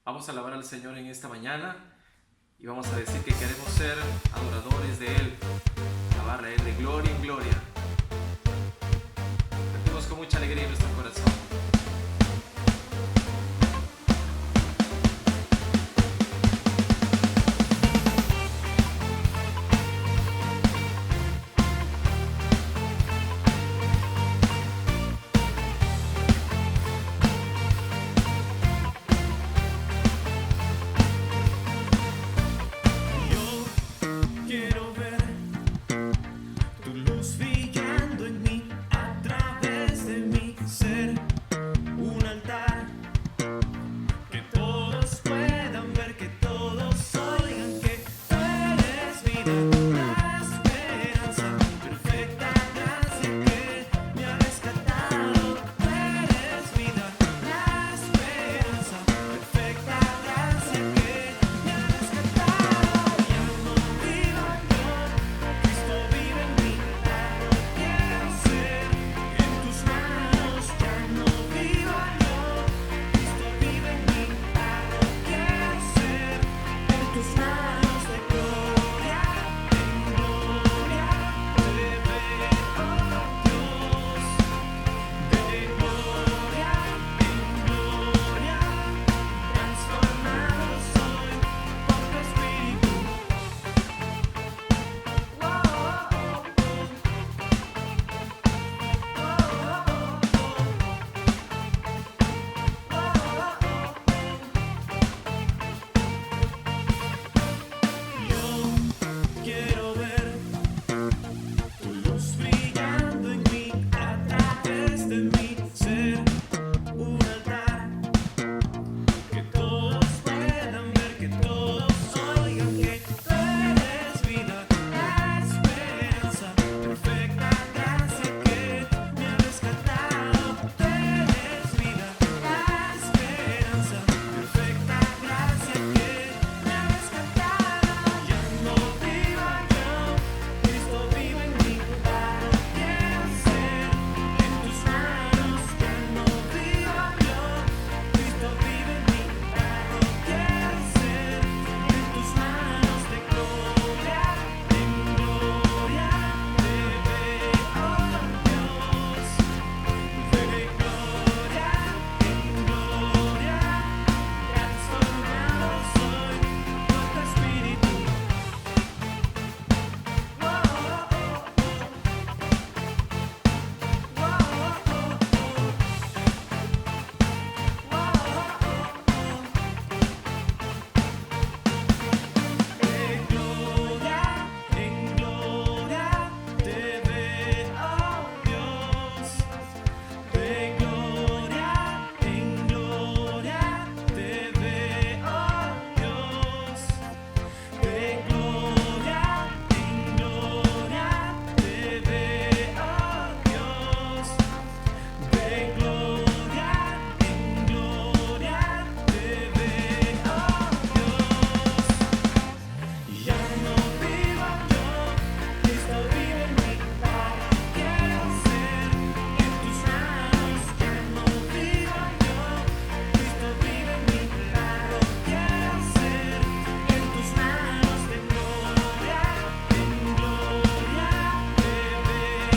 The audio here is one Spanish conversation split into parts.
Vamos a alabar al Señor en esta mañana y vamos a decir que queremos ser adoradores de Él, alabarle a Él de gloria en gloria. Cantemos con mucha alegría en nuestro corazón. Quiero ver tu luz brillando en mí, a través de mi ser, un altar que todos puedan ver, que todos oigan que tú eres vida, la esperanza, perfecta gracia que me ha rescatado. Tú eres vida, la esperanza, perfecta gracia que me ha rescatado. Ya no vivo yo, Cristo vive en mí. Quiero ser en tus manos. Ya no vivo yo, Cristo vive en mí. Quiero ser en tus manos. De gloria en gloria te veo, Dios. De gloria en gloria transformado soy por tu Espíritu. Yo quiero ver tu luz brillando en mí, a través de mi ser, un altar que todos puedan ver, que todos oigan que tú eres vida, la esperanza, perfecta gracia que me ha rescatado. Tú eres vida, la esperanza, perfecta gracia que me ha rescatado. Ya no vivo yo, Cristo vive en mí. Quiero ser en tus manos. Ya no vivo yo, Cristo vive en mí. Quiero ser en tus manos. De gloria en gloria te veo, Dios. De gloria en gloria transformado soy por tu Espíritu. De gloria en gloria te veo, Dios. De gloria en gloria te veo, Dios. De gloria en gloria te veo, Dios. De gloria en gloria te veo, Dios. Ya no vivo yo, Cristo vive en mí. Quiero ser en tus manos. Ya no vivo yo, Cristo vive en mí. Quiero ser en tus manos. De gloria en gloria te veo,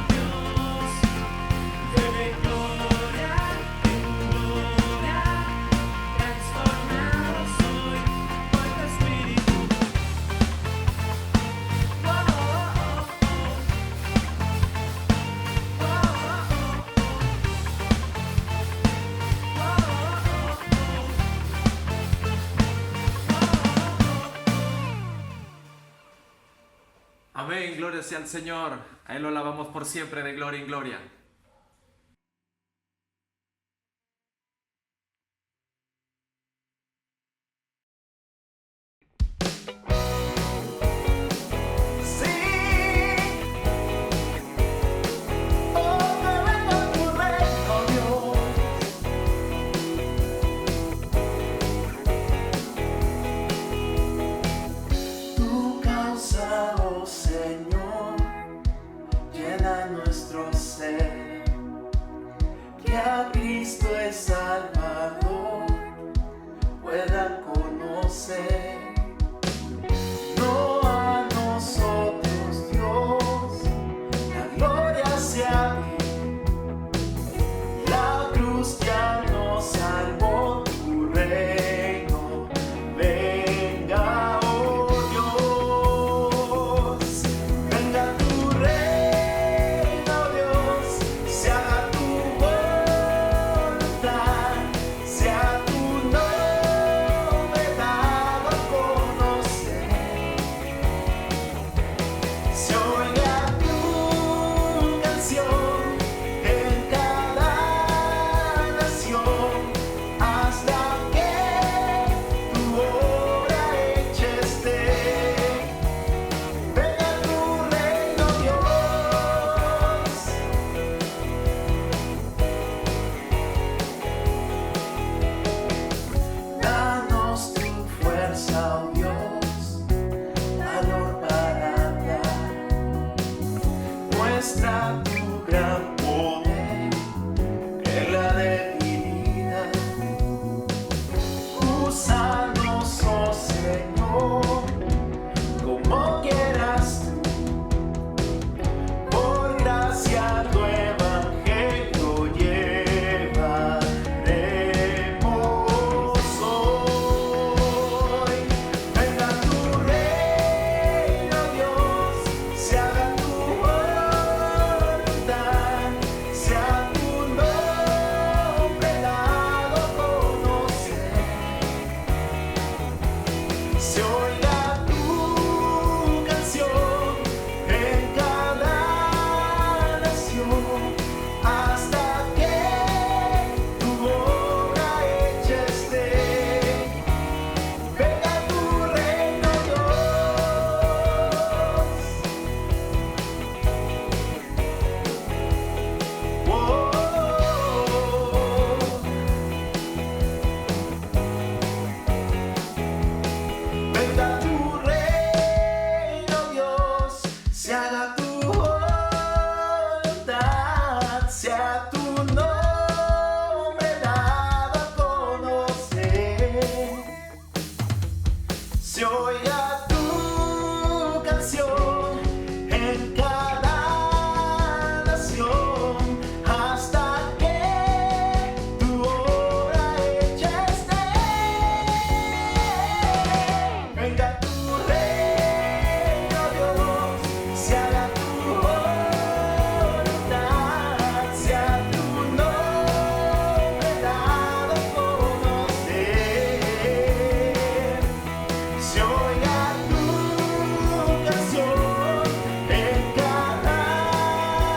Dios. De gloria en gloria transformado soy por tu Espíritu. Amén, gloria sea al Señor. A Él lo alabamos por siempre de gloria en gloria. Tu causa, oh Señor, llena nuestro ser, que a Cristo es Salvador, puedan conocer. No a nosotros, Dios, la gloria sea a ti. La cruz ya nos salvó, tu reino venga, oh Dios. Venga tu reino, Dios, se haga tu voluntad, sea tu nombre dado a conocer. Se oiga tu canción en cada nación, hasta que tu obra hecha esté. Venga tu reino, Dios. Danos tu fuerza, oh Dios, valor para andar. Muestra tu gran poder en la debilidad. Úsanos, oh Señor, como quieras tú. Por gracia tu evangelio llevaremos hoy. Venga tu reino, Dios, se haga tu voluntad, sea tu nombre dado a conocer. Se oiga tu canción en cada nación, hasta que tu obra hecha esté. Venga tu reino, Dios. Oh. Venga tu reino, Dios, se haga tu voluntad, sea tu nombre dado a conocer. Se oiga tu canción en cada nación, hasta que tu obra hecha esté. Venga tu reino, Dios, se haga tu voluntad, sea tu nombre dado a conocer. Se oiga tu canción en cada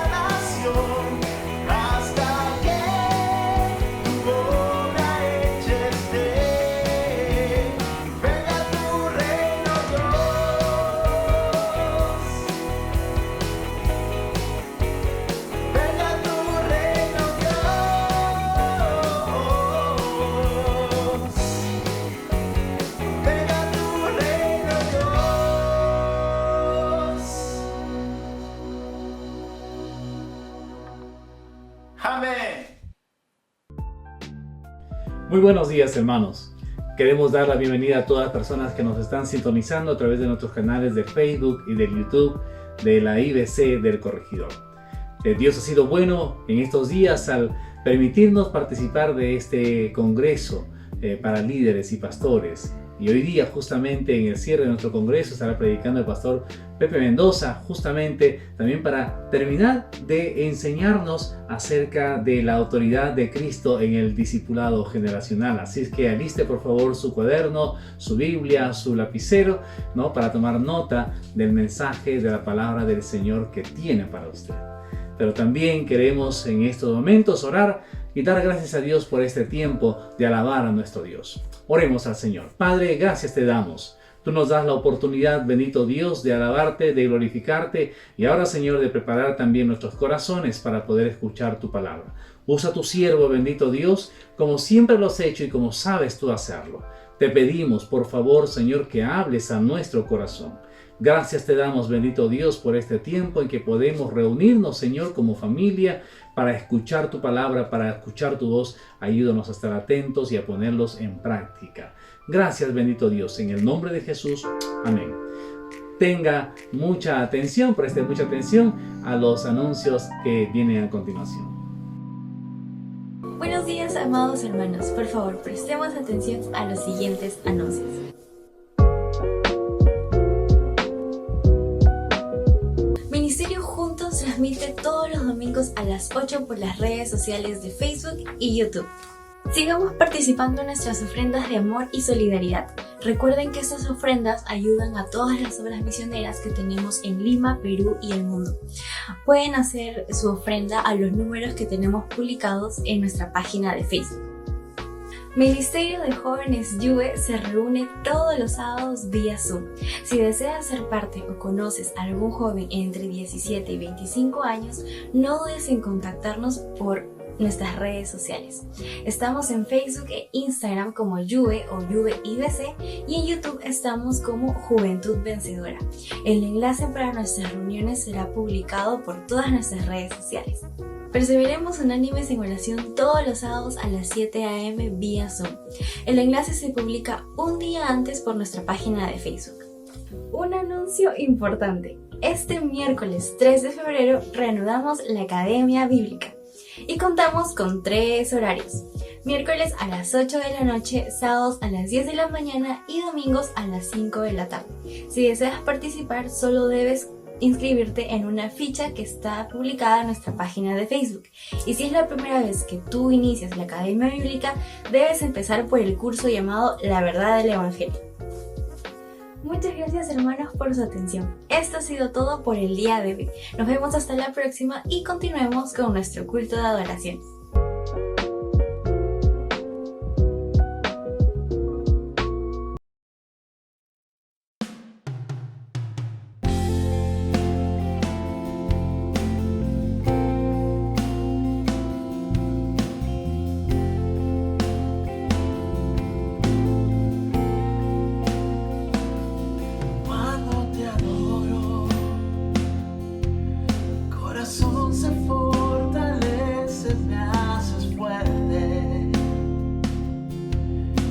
nación, hasta que tu obra hecha esté. Venga tu reino, Dios. Venga tu reino, Dios. Venga tu reino, Dios. Amén. Muy buenos días, hermanos. Queremos dar la bienvenida a todas las personas que nos están sintonizando a través de nuestros canales de Facebook y de YouTube de la IBC del Corregidor. Dios ha sido bueno en estos días al permitirnos participar de este congreso para líderes y pastores. Y hoy día, justamente en el cierre de nuestro congreso, estará predicando el pastor Pepe Mendoza, justamente también para terminar de enseñarnos acerca de la autoridad de Cristo en el discipulado generacional. Así es que aliste por favor su cuaderno, su Biblia, su lapicero, ¿no? Para tomar nota del mensaje de la palabra del Señor que tiene para usted. Pero también queremos en estos momentos orar y dar gracias a Dios por este tiempo de alabar a nuestro Dios. Oremos al Señor. Padre, gracias te damos. Tú nos das la oportunidad, bendito Dios, de alabarte, de glorificarte y ahora, Señor, de preparar también nuestros corazones para poder escuchar tu palabra. Usa tu siervo, bendito Dios, como siempre lo has hecho y como sabes tú hacerlo. Te pedimos, por favor, Señor, que hables a nuestro corazón. Gracias te damos, bendito Dios, por este tiempo en que podemos reunirnos, Señor, como familia, para escuchar tu palabra, para escuchar tu voz. Ayúdanos a estar atentos y a ponerlos en práctica. Gracias, bendito Dios, en el nombre de Jesús. Amén. Tenga mucha atención, preste mucha atención a los anuncios que vienen a continuación. Buenos días, amados hermanos. Por favor, prestemos atención a los siguientes anuncios. Ministerio Juntos transmite todos los domingos a las 8 por las redes sociales de Facebook y YouTube. Sigamos participando en nuestras ofrendas de amor y solidaridad. Recuerden que estas ofrendas ayudan a todas las obras misioneras que tenemos en Lima, Perú y el mundo. Pueden hacer su ofrenda a los números que tenemos publicados en nuestra página de Facebook. Ministerio de Jóvenes Yue se reúne todos los sábados vía Zoom. Si deseas ser parte o conoces a algún joven entre 17 y 25 años, no dudes en contactarnos por nuestras redes sociales. Estamos en Facebook e Instagram como Yue o Yue IBC y en YouTube estamos como Juventud Vencedora. El enlace para nuestras reuniones será publicado por todas nuestras redes sociales. Perseveremos unánimes en oración todos los sábados a las 7 a.m. vía Zoom. El enlace se publica un día antes por nuestra página de Facebook. Un anuncio importante. Este miércoles 3 de febrero reanudamos la Academia Bíblica y contamos con 3 horarios. Miércoles a las 8 de la noche, sábados a las 10 de la mañana y domingos a las 5 de la tarde. Si deseas participar, solo debes inscribirte en una ficha que está publicada en nuestra página de Facebook. Y si es la primera vez que tú inicias la Academia Bíblica, debes empezar por el curso llamado La Verdad del Evangelio. Muchas gracias, hermanos, por su atención. Esto ha sido todo por el día de hoy. Nos vemos hasta la próxima y continuemos con nuestro culto de adoración. Cuando te adoro, corazón se fortalece, me haces fuerte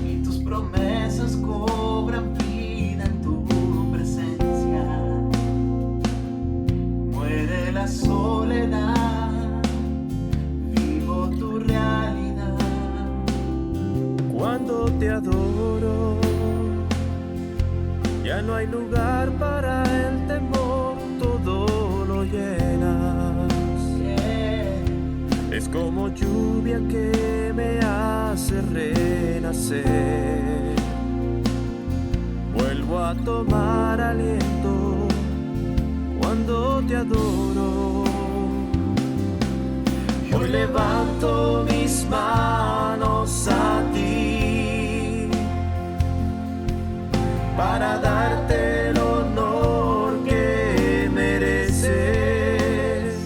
y tus promesas cobran vida en tu presencia. Muere la soledad, vivo tu realidad. Cuando te adoro, ya no hay lugar para el temor, todo lo llenas. Es como lluvia que me hace renacer. Vuelvo a tomar aliento cuando te adoro. Hoy levanto mis manos a ti para darte el honor que mereces,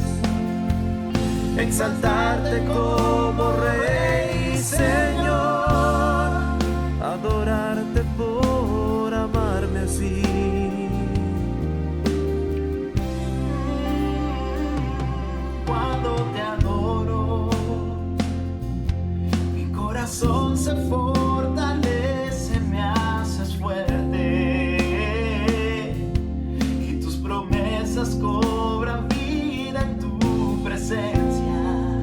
exaltarte como Rey, Señor, adorarte por amarme así. Cuando te adoro, mi corazón se fortalece, me haces fuerte y tus promesas cobran vida en tu presencia.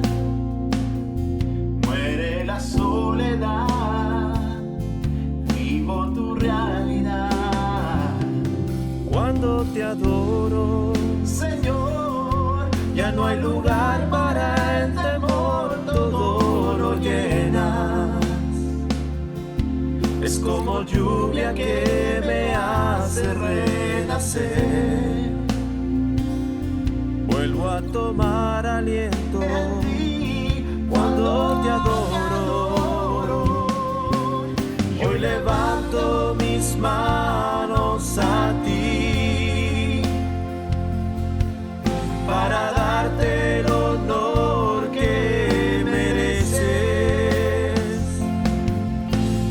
Muere la soledad, vivo tu realidad. Cuando te adoro, Señor, ya no hay lugar para el temor, todo lo llenas. Es como lluvia que me hace renacer. Vuelvo a tomar aliento cuando te adoro. Hoy levanto mis manos a ti para darte el honor que mereces,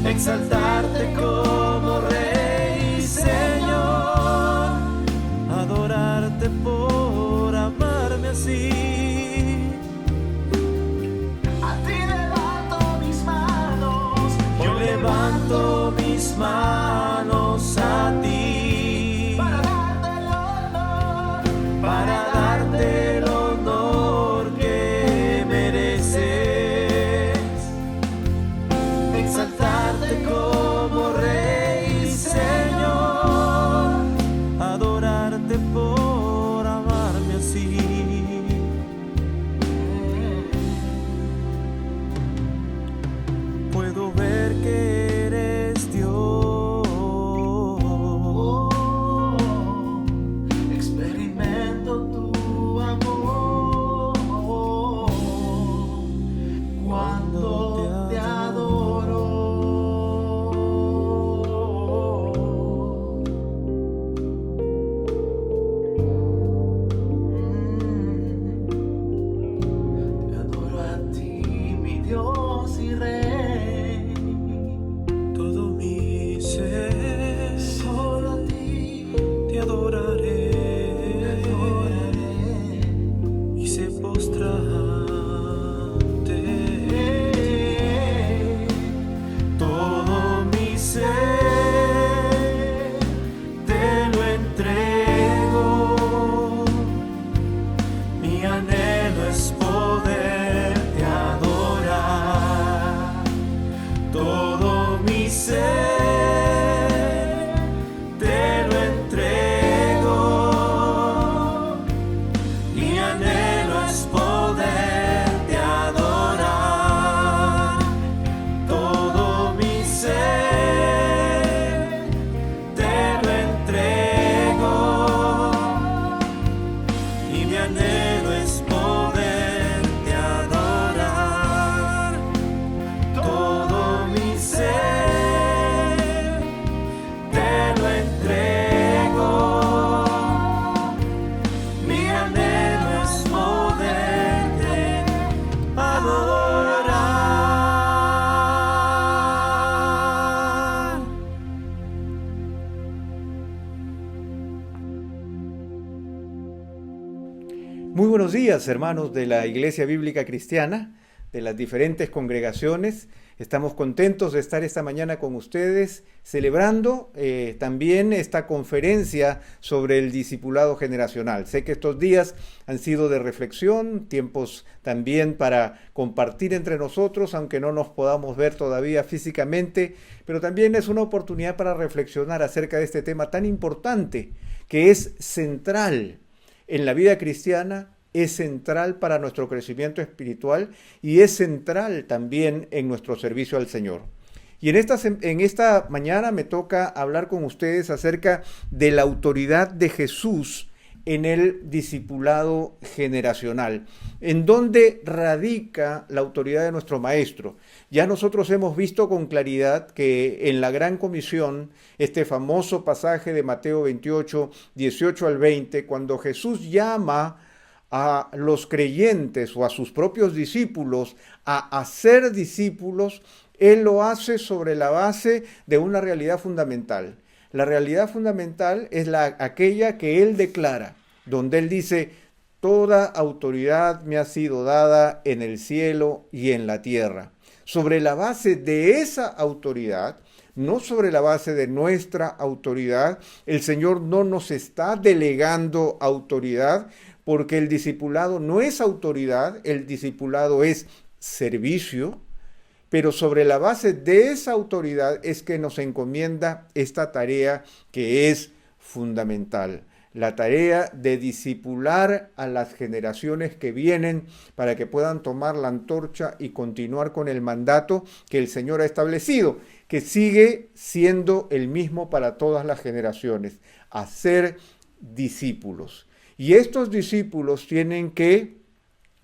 exaltarte como Rey, Señor, mis manos a ti para darte el honor que mereces, exaltarte como Rey y Señor, adorarte por amarme así. Puedo ver que eres Dios, experimento tu amor cuando te adoro. Te adoro a ti, mi Dios y Rey. Todo mi ser, solo a ti te adoraré, y se postrante. Todo mi ser te lo entrego, mi anhelo es poderte adorar. Todo mi ser te lo entrego, mi anhelo es poderte adorar. Todo mi ser te lo entrego, y mi anhelo es poderte adorar. Todo mi ser te lo entrego, mi anhelo es poderte adorar. Muy buenos días, hermanos de la Iglesia Bíblica Cristiana, de las diferentes congregaciones. Estamos contentos de estar esta mañana con ustedes, celebrando también esta conferencia sobre el discipulado generacional. Sé que estos días han sido de reflexión, tiempos también para compartir entre nosotros, aunque no nos podamos ver todavía físicamente, pero también es una oportunidad para reflexionar acerca de este tema tan importante, que es central en la vida cristiana, es central para nuestro crecimiento espiritual y es central también en nuestro servicio al Señor. Y en esta mañana me toca hablar con ustedes acerca de la autoridad de Jesús en el discipulado generacional, en donde radica la autoridad de nuestro Maestro. Ya nosotros hemos visto con claridad que en la Gran Comisión, este famoso pasaje de Mateo 28, 18 al 20, cuando Jesús llama a los creyentes o a sus propios discípulos a hacer discípulos, Él lo hace sobre la base de una realidad fundamental. La realidad fundamental es aquella que Él declara, donde Él dice: toda autoridad me ha sido dada en el cielo y en la tierra. Sobre la base de esa autoridad, no sobre la base de nuestra autoridad, el Señor no nos está delegando autoridad, porque el discipulado no es autoridad, el discipulado es servicio, pero sobre la base de esa autoridad es que nos encomienda esta tarea que es fundamental, la tarea de discipular a las generaciones que vienen para que puedan tomar la antorcha y continuar con el mandato que el Señor ha establecido, que sigue siendo el mismo para todas las generaciones: hacer discípulos. Y estos discípulos tienen que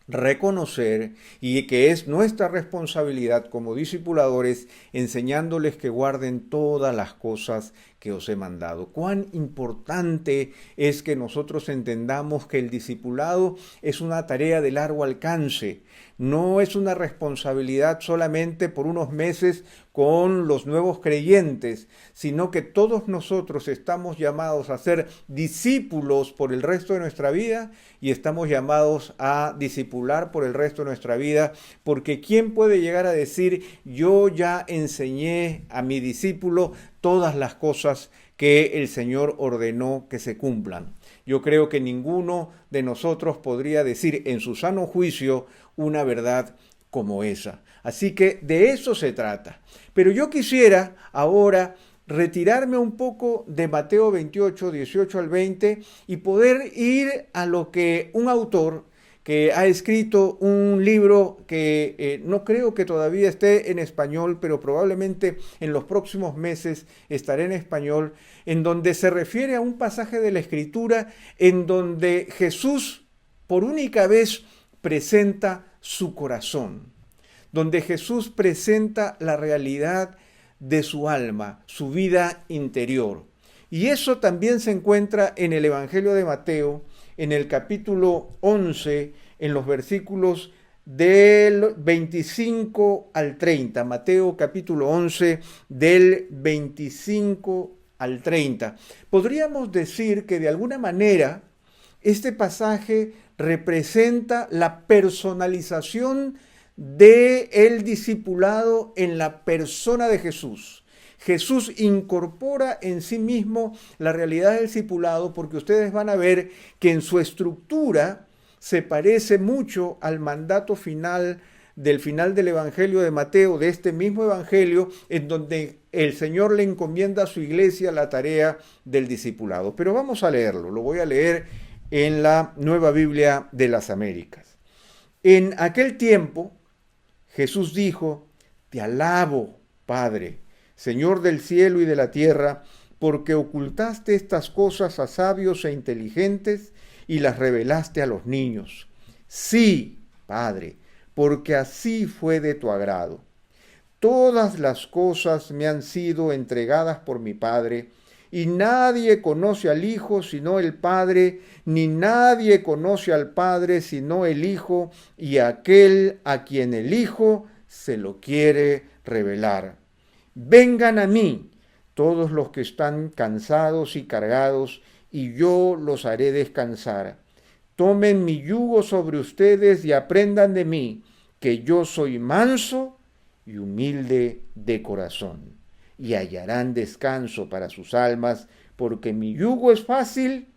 reconocer, y que es nuestra responsabilidad como discipuladores, enseñándoles que guarden todas las cosas que os he mandado. Cuán importante es que nosotros entendamos que el discipulado es una tarea de largo alcance. No es una responsabilidad solamente por unos meses con los nuevos creyentes, sino que todos nosotros estamos llamados a ser discípulos por el resto de nuestra vida y estamos llamados a discipular por el resto de nuestra vida, porque ¿quién puede llegar a decir yo ya enseñé a mi discípulo todas las cosas que el Señor ordenó que se cumplan? Yo creo que ninguno de nosotros podría decir en su sano juicio una verdad como esa. Así que de eso se trata. Pero yo quisiera ahora retirarme un poco de Mateo 28, 18 al 20 y poder ir a lo que un autor que ha escrito un libro que no creo que todavía esté en español, pero probablemente en los próximos meses estará en español, en donde se refiere a un pasaje de la Escritura en donde Jesús por única vez presenta su corazón, donde Jesús presenta la realidad de su alma, su vida interior. Y eso también se encuentra en el Evangelio de Mateo, en el capítulo 11, en los versículos del 25 al 30. Mateo capítulo 11, del 25 al 30. Podríamos decir que de alguna manera este pasaje representa la personalización del discipulado en la persona de Jesús. Jesús incorpora en sí mismo la realidad del discipulado, porque ustedes van a ver que en su estructura se parece mucho al mandato final del Evangelio de Mateo, de este mismo Evangelio, en donde el Señor le encomienda a su iglesia la tarea del discipulado. Pero vamos a leerlo, lo voy a leer en la Nueva Biblia de las Américas. En aquel tiempo, Jesús dijo: Te alabo, Padre, Señor del cielo y de la tierra, porque ocultaste estas cosas a sabios e inteligentes y las revelaste a los niños. Sí, Padre, porque así fue de tu agrado. Todas las cosas me han sido entregadas por mi Padre, y nadie conoce al Hijo sino el Padre, ni nadie conoce al Padre sino el Hijo, y aquel a quien el Hijo se lo quiere revelar. Vengan a mí todos los que están cansados y cargados, y yo los haré descansar. Tomen mi yugo sobre ustedes y aprendan de mí, que yo soy manso y humilde de corazón, y hallarán descanso para sus almas, porque mi yugo es fácil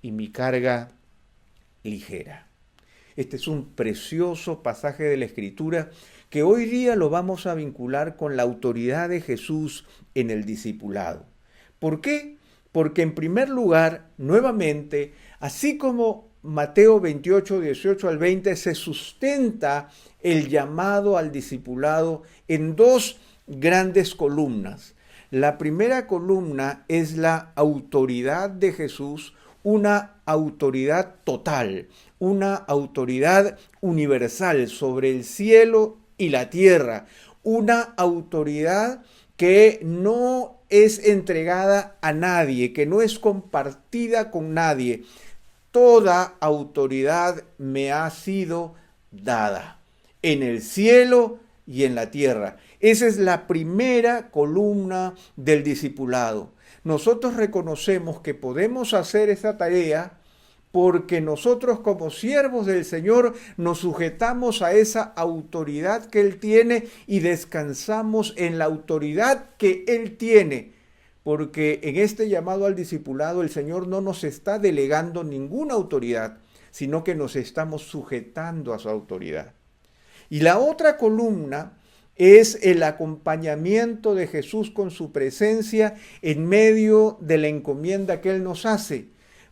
y mi carga ligera. Este es un precioso pasaje de la Escritura que hoy día lo vamos a vincular con la autoridad de Jesús en el discipulado. ¿Por qué? Porque en primer lugar, nuevamente, así como Mateo 28, 18 al 20, se sustenta el llamado al discipulado en dos grandes columnas. La primera columna es la autoridad de Jesús, una autoridad total, una autoridad universal sobre el cielo y la tierra, una autoridad que no es entregada a nadie, que no es compartida con nadie. Toda autoridad me ha sido dada en el cielo y en la tierra. Esa es la primera columna del discipulado. Nosotros reconocemos que podemos hacer esa tarea porque nosotros como siervos del Señor nos sujetamos a esa autoridad que Él tiene y descansamos en la autoridad que Él tiene. Porque en este llamado al discipulado el Señor no nos está delegando ninguna autoridad, sino que nos estamos sujetando a su autoridad. Y la otra columna es el acompañamiento de Jesús con su presencia en medio de la encomienda que Él nos hace.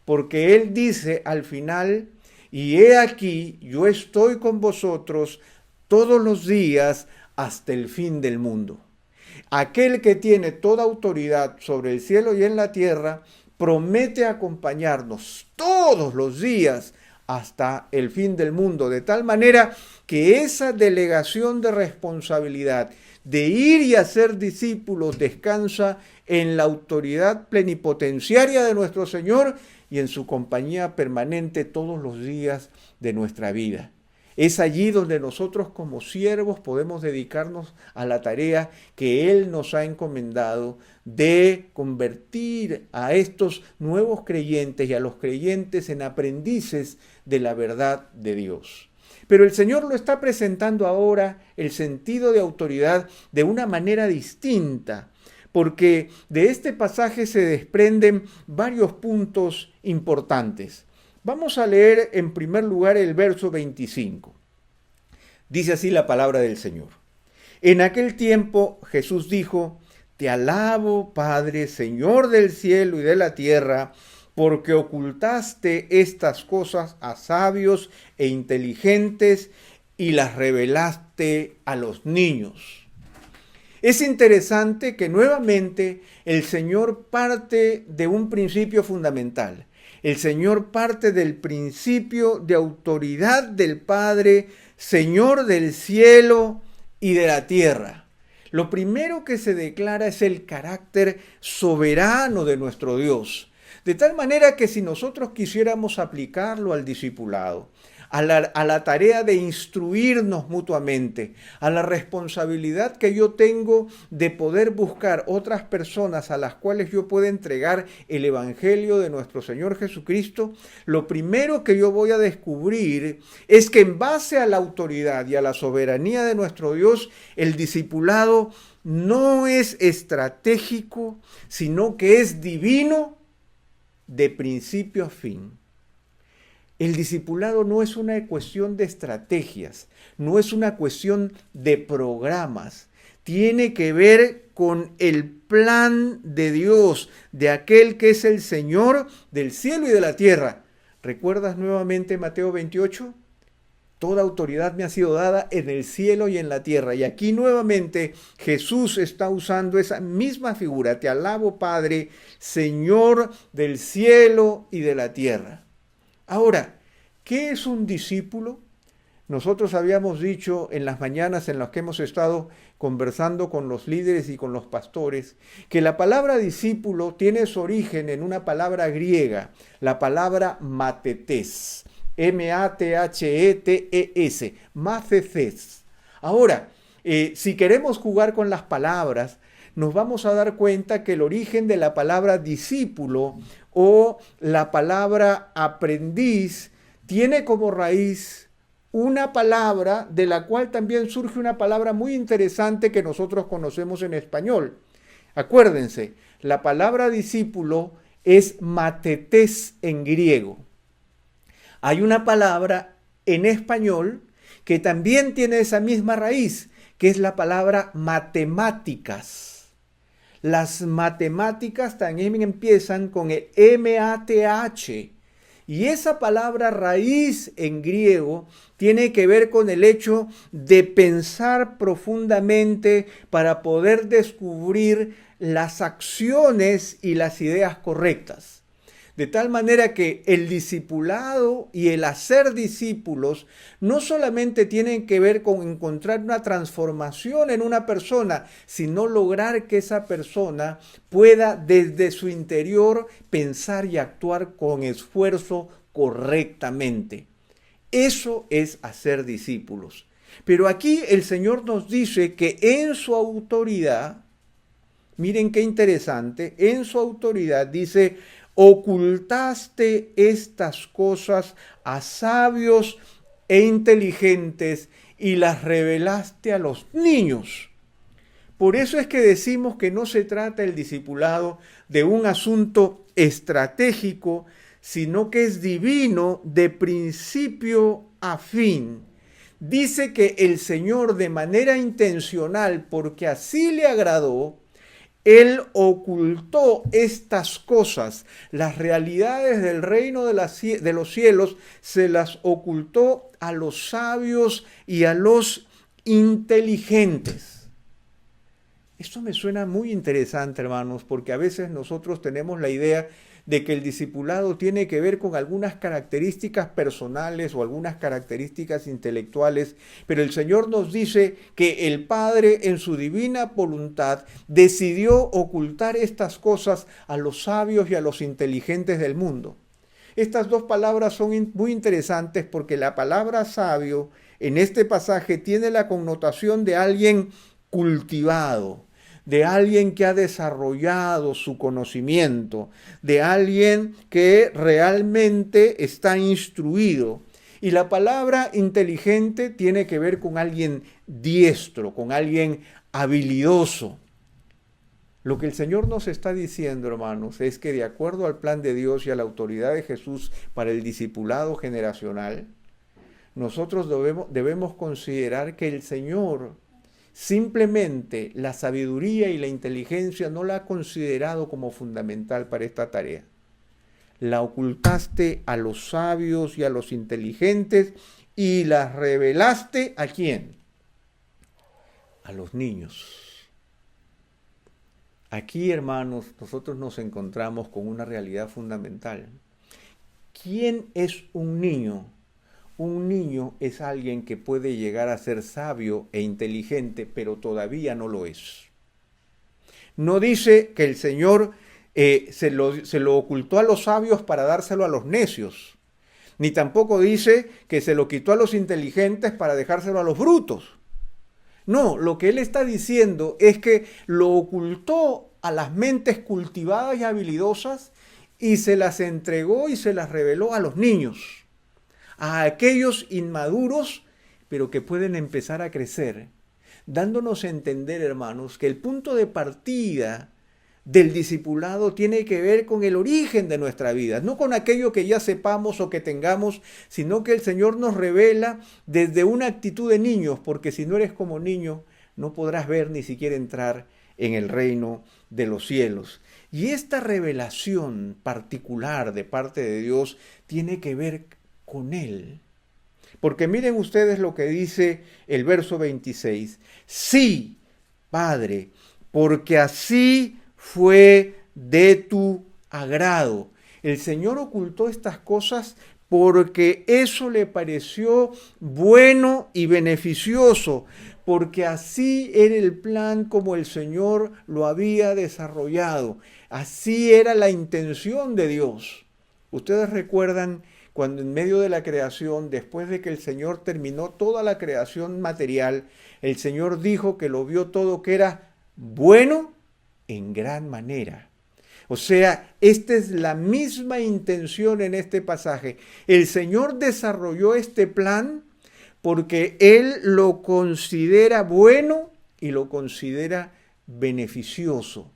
Porque Él dice al final: y he aquí, yo estoy con vosotros todos los días hasta el fin del mundo. Aquel que tiene toda autoridad sobre el cielo y en la tierra promete acompañarnos todos los días hasta el fin del mundo, de tal manera que esa delegación de responsabilidad de ir y hacer discípulos descansa en la autoridad plenipotenciaria de nuestro Señor y en su compañía permanente todos los días de nuestra vida. Es allí donde nosotros como siervos podemos dedicarnos a la tarea que Él nos ha encomendado de convertir a estos nuevos creyentes y a los creyentes en aprendices de la verdad de Dios. Pero el Señor lo está presentando ahora, el sentido de autoridad, de una manera distinta, porque de este pasaje se desprenden varios puntos importantes. Vamos a leer en primer lugar el verso 25. Dice así la palabra del Señor. En aquel tiempo Jesús dijo: Te alabo, Padre, Señor del cielo y de la tierra, porque ocultaste estas cosas a sabios e inteligentes y las revelaste a los niños. Es interesante que nuevamente el Señor parte de un principio fundamental. El Señor parte del principio de autoridad del Padre, Señor del cielo y de la tierra. Lo primero que se declara es el carácter soberano de nuestro Dios. De tal manera que si nosotros quisiéramos aplicarlo al discipulado, a la tarea de instruirnos mutuamente, a la responsabilidad que yo tengo de poder buscar otras personas a las cuales yo pueda entregar el Evangelio de nuestro Señor Jesucristo, lo primero que yo voy a descubrir es que en base a la autoridad y a la soberanía de nuestro Dios, el discipulado no es estratégico, sino que es divino de principio a fin. El discipulado no es una cuestión de estrategias, no es una cuestión de programas. Tiene que ver con el plan de Dios, de aquel que es el Señor del cielo y de la tierra. ¿Recuerdas nuevamente Mateo 28? Toda autoridad me ha sido dada en el cielo y en la tierra. Y aquí nuevamente Jesús está usando esa misma figura. Te alabo, Padre, Señor del cielo y de la tierra. Ahora, ¿qué es un discípulo? Nosotros habíamos dicho en las mañanas en las que hemos estado conversando con los líderes y con los pastores, que la palabra discípulo tiene su origen en una palabra griega, la palabra matetes, M-A-T-H-E-T-E-S, mathetes. Ahora, si queremos jugar con las palabras, nos vamos a dar cuenta que el origen de la palabra discípulo o la palabra aprendiz tiene como raíz una palabra de la cual también surge una palabra muy interesante que nosotros conocemos en español. Acuérdense, la palabra discípulo es matetes en griego. Hay una palabra en español que también tiene esa misma raíz, que es la palabra matemáticas. Las matemáticas también empiezan con el M-A-T-H. Y esa palabra raíz en griego tiene que ver con el hecho de pensar profundamente para poder descubrir las acciones y las ideas correctas. De tal manera que el discipulado y el hacer discípulos no solamente tienen que ver con encontrar una transformación en una persona, sino lograr que esa persona pueda desde su interior pensar y actuar con esfuerzo correctamente. Eso es hacer discípulos. Pero aquí el Señor nos dice que en su autoridad, miren qué interesante, en su autoridad dice: ocultaste estas cosas a sabios e inteligentes y las revelaste a los niños. Por eso es que decimos que no se trata el discipulado de un asunto estratégico, sino que es divino de principio a fin. Dice que el Señor, de manera intencional, porque así le agradó, Él ocultó estas cosas, las realidades del reino de los cielos, se las ocultó a los sabios y a los inteligentes. Esto me suena muy interesante, hermanos, porque a veces nosotros tenemos la idea de que el discipulado tiene que ver con algunas características personales o algunas características intelectuales, pero el Señor nos dice que el Padre en su divina voluntad decidió ocultar estas cosas a los sabios y a los inteligentes del mundo. Estas dos palabras son muy interesantes porque la palabra sabio en este pasaje tiene la connotación de alguien cultivado, de alguien que ha desarrollado su conocimiento, de alguien que realmente está instruido. Y la palabra inteligente tiene que ver con alguien diestro, con alguien habilidoso. Lo que el Señor nos está diciendo, hermanos, es que de acuerdo al plan de Dios y a la autoridad de Jesús para el discipulado generacional, nosotros debemos considerar que el Señor simplemente la sabiduría y la inteligencia no la ha considerado como fundamental para esta tarea. La ocultaste a los sabios y a los inteligentes y las revelaste ¿a quién? A los niños. Aquí, hermanos, nosotros nos encontramos con una realidad fundamental. ¿Quién es un niño? Un niño es alguien que puede llegar a ser sabio e inteligente, pero todavía no lo es. No dice que el Señor se lo ocultó a los sabios para dárselo a los necios, ni tampoco dice que se lo quitó a los inteligentes para dejárselo a los brutos. No, lo que él está diciendo es que lo ocultó a las mentes cultivadas y habilidosas y se las entregó y se las reveló a los niños, a aquellos inmaduros, pero que pueden empezar a crecer, dándonos a entender, hermanos, que el punto de partida del discipulado tiene que ver con el origen de nuestra vida, no con aquello que ya sepamos o que tengamos, sino que el Señor nos revela desde una actitud de niños, porque si no eres como niño, no podrás ver ni siquiera entrar en el reino de los cielos. Y esta revelación particular de parte de Dios tiene que ver con Él. Porque miren ustedes lo que dice el verso 26. Sí, Padre, porque así fue de tu agrado. El Señor ocultó estas cosas porque eso le pareció bueno y beneficioso, porque así era el plan como el Señor lo había desarrollado. Así era la intención de Dios. Ustedes recuerdan cuando en medio de la creación, después de que el Señor terminó toda la creación material, el Señor dijo que lo vio todo que era bueno en gran manera. O sea, esta es la misma intención en este pasaje. El Señor desarrolló este plan porque Él lo considera bueno y lo considera beneficioso.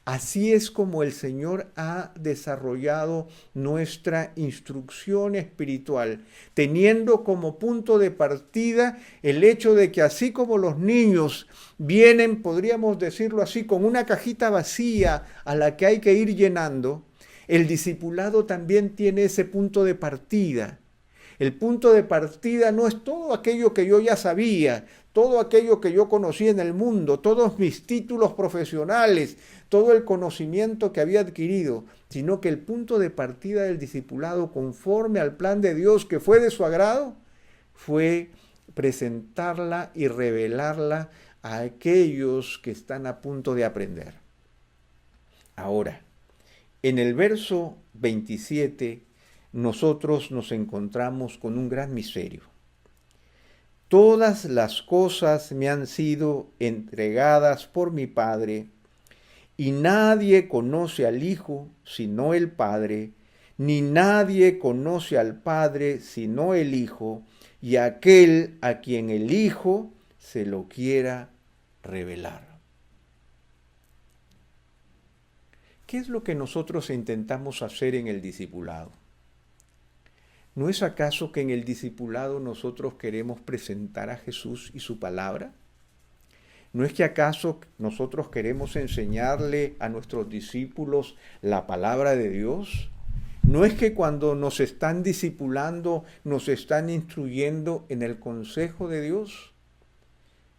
Así es como el Señor ha desarrollado nuestra instrucción espiritual, teniendo como punto de partida el hecho de que así como los niños vienen, podríamos decirlo así, con una cajita vacía a la que hay que ir llenando, el discipulado también tiene ese punto de partida. El punto de partida no es todo aquello que yo ya sabía, todo aquello que yo conocí en el mundo, todos mis títulos profesionales, todo el conocimiento que había adquirido, sino que el punto de partida del discipulado, conforme al plan de Dios que fue de su agrado, fue presentarla y revelarla a aquellos que están a punto de aprender. Ahora, en el verso 27, nosotros nos encontramos con un gran misterio. Todas las cosas me han sido entregadas por mi Padre, y nadie conoce al Hijo sino el Padre, ni nadie conoce al Padre sino el Hijo, y aquel a quien el Hijo se lo quiera revelar. ¿Qué es lo que nosotros intentamos hacer en el discipulado? ¿No es acaso que en el discipulado nosotros queremos presentar a Jesús y su palabra? ¿No es que acaso nosotros queremos enseñarle a nuestros discípulos la palabra de Dios? ¿No es que cuando nos están discipulando, nos están instruyendo en el consejo de Dios?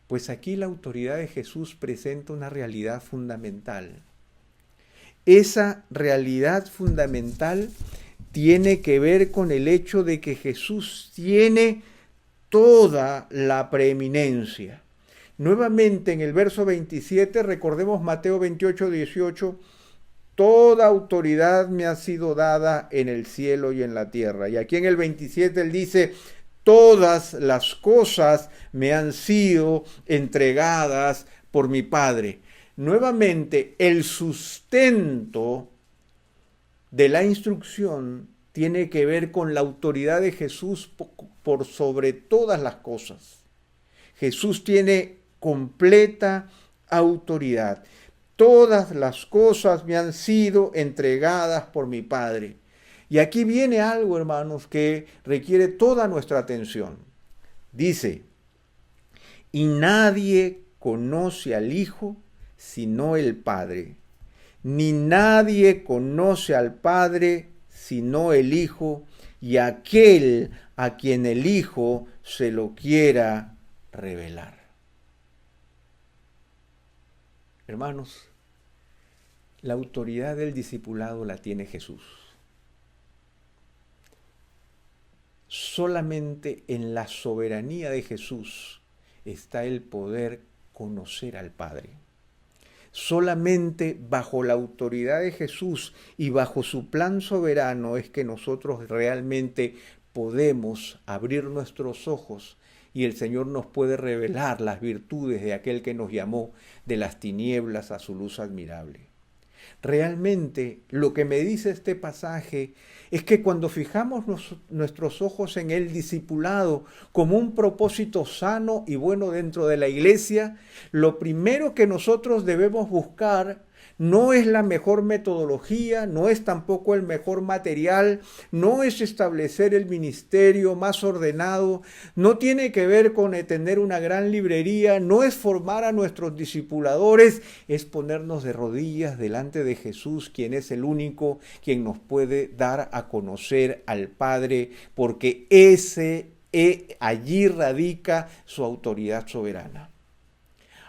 Pues aquí la autoridad de Jesús presenta una realidad fundamental. esa realidad fundamental tiene que ver con el hecho de que Jesús tiene toda la preeminencia. Nuevamente en el verso 27, recordemos Mateo 28, 18, toda autoridad me ha sido dada en el cielo y en la tierra. Y aquí en el 27 él dice, todas las cosas me han sido entregadas por mi Padre. Nuevamente, el sustento de la instrucción tiene que ver con la autoridad de Jesús por sobre todas las cosas. Jesús tiene completa autoridad. Todas las cosas me han sido entregadas por mi Padre. Y aquí viene algo, hermanos, que requiere toda nuestra atención. Dice, y nadie conoce al Hijo sino el Padre, ni nadie conoce al Padre sino el Hijo, y aquel a quien el Hijo se lo quiera revelar. Hermanos, la autoridad del discipulado la tiene Jesús. Solamente en la soberanía de Jesús está el poder conocer al Padre. Solamente bajo la autoridad de Jesús y bajo su plan soberano es que nosotros realmente podemos abrir nuestros ojos y el Señor nos puede revelar las virtudes de aquel que nos llamó de las tinieblas a su luz admirable. Realmente lo que me dice este pasaje es que cuando fijamos nuestros ojos en el discipulado como un propósito sano y bueno dentro de la iglesia, lo primero que nosotros debemos buscar no es la mejor metodología, no es tampoco el mejor material, no es establecer el ministerio más ordenado, no tiene que ver con tener una gran librería, no es formar a nuestros discipuladores, es ponernos de rodillas delante de Jesús, quien es el único quien nos puede dar a conocer al Padre, porque allí radica su autoridad soberana.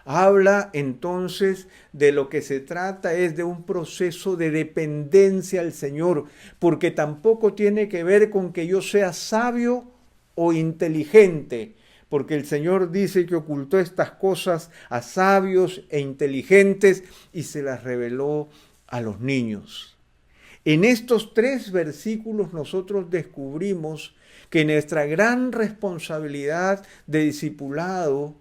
Habla entonces de lo que se trata es de un proceso de dependencia al Señor, porque tampoco tiene que ver con que yo sea sabio o inteligente, porque el Señor dice que ocultó estas cosas a sabios e inteligentes y se las reveló a los niños. En estos 3 versículos nosotros descubrimos que nuestra gran responsabilidad de discipulado